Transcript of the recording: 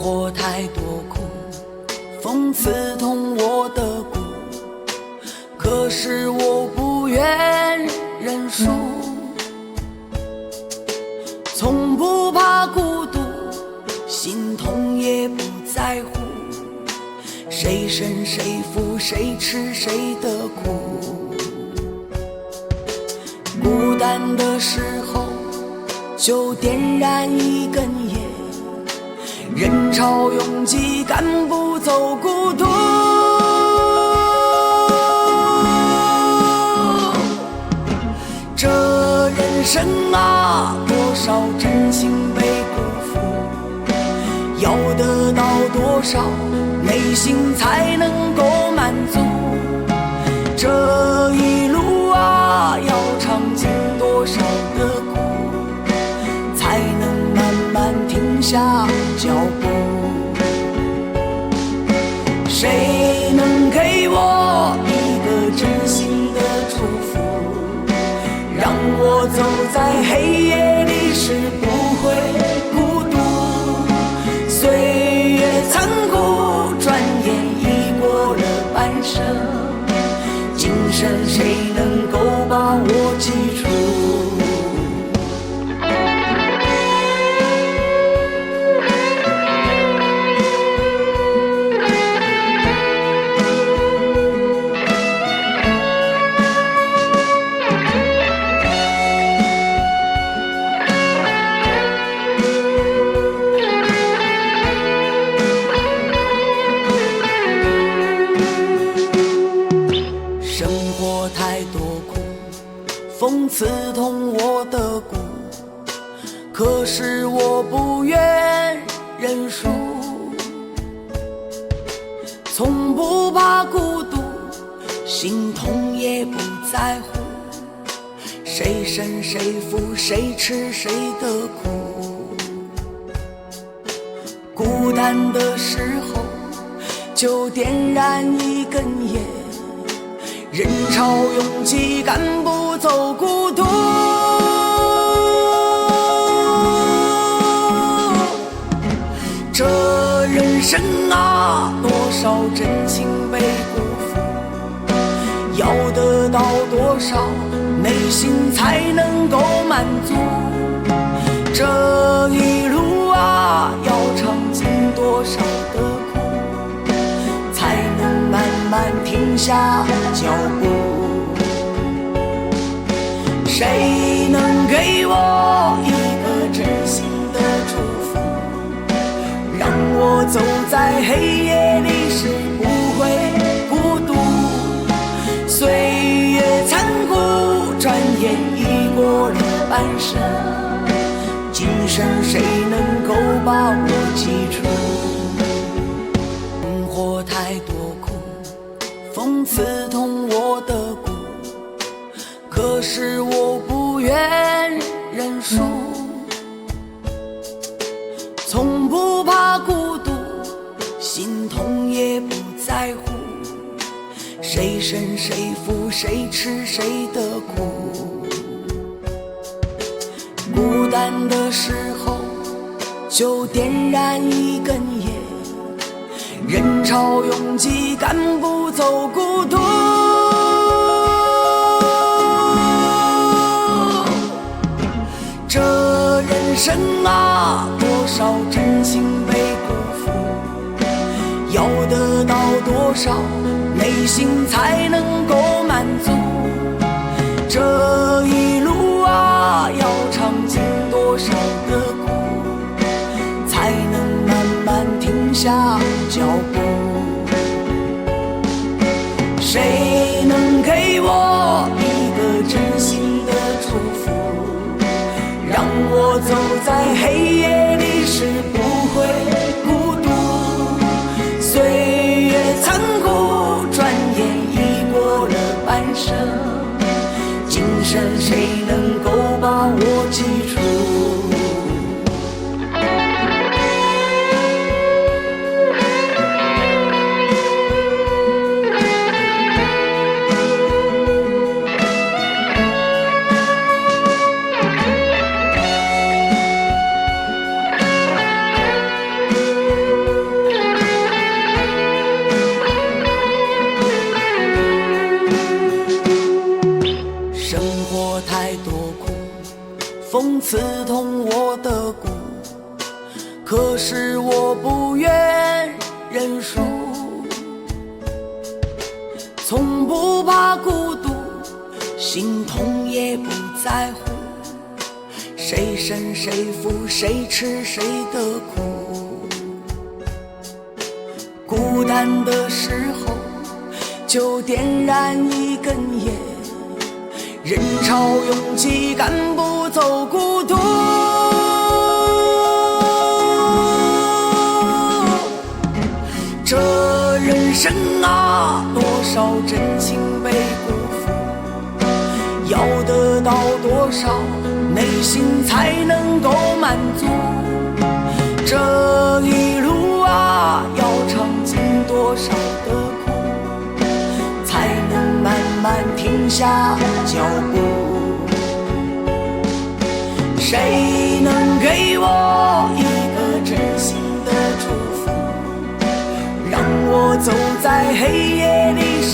活太多苦，风刺痛我的骨，可是我不愿认输。从不怕孤独，心痛也不在乎，谁胜谁负，谁吃谁的苦。孤单的时候就点燃一根烟，人潮拥挤赶不走孤独。这人生啊，多少真情被辜负，要得到多少内心才能够满足。这一路啊，要尝尽多少的苦，才能慢慢停下脚步。谁能给我一个真心的祝福，让我走在黑夜里时不会孤独。岁月残酷，转眼已过了半生，今生谁能够把我记住？风刺痛我的骨，可是我不愿认输。从不怕孤独，心痛也不在乎，谁胜谁负，谁吃谁的苦。孤单的时候就点燃一根烟，人潮拥挤赶不走孤独。这人生啊，多少真情被辜负，要得到多少内心才能够满足。这一路啊，要尝尽多少的苦，才能慢慢停下脚步。谁能给我一个真心的祝福，让我走在黑夜里时不会孤独。岁月残酷，转眼已过了半生，今生谁能够把我记住？生活太多苦，风刺痛我的骨，可是我不愿认输。从不怕孤独，心痛也不在乎，谁胜谁负，谁吃谁的苦。孤单的时候就点燃一根烟，人潮拥挤赶不走孤独。这人生啊，多少真情被辜负，要得到多少内心才能够满足。这一路啊，要尝尽多少的苦，才能慢慢停下脚步。谁能给我一个真心的祝福，让我走在黑夜里时不会孤独。岁月残酷，转眼已过了半生，今生谁能够把我记住？刺痛我的骨，可是我不愿认输。从不怕孤独，心痛也不在乎，谁胜谁负，谁吃谁的苦。孤单的时候就点燃一根烟，人潮拥挤赶不走孤独。这人生啊，多少真情被辜负，要得到多少内心才能够满足。这一路啊，要尝尽多少的苦，才能慢慢停下脚步。谁能给我一个真心的祝福，让我走在黑夜里时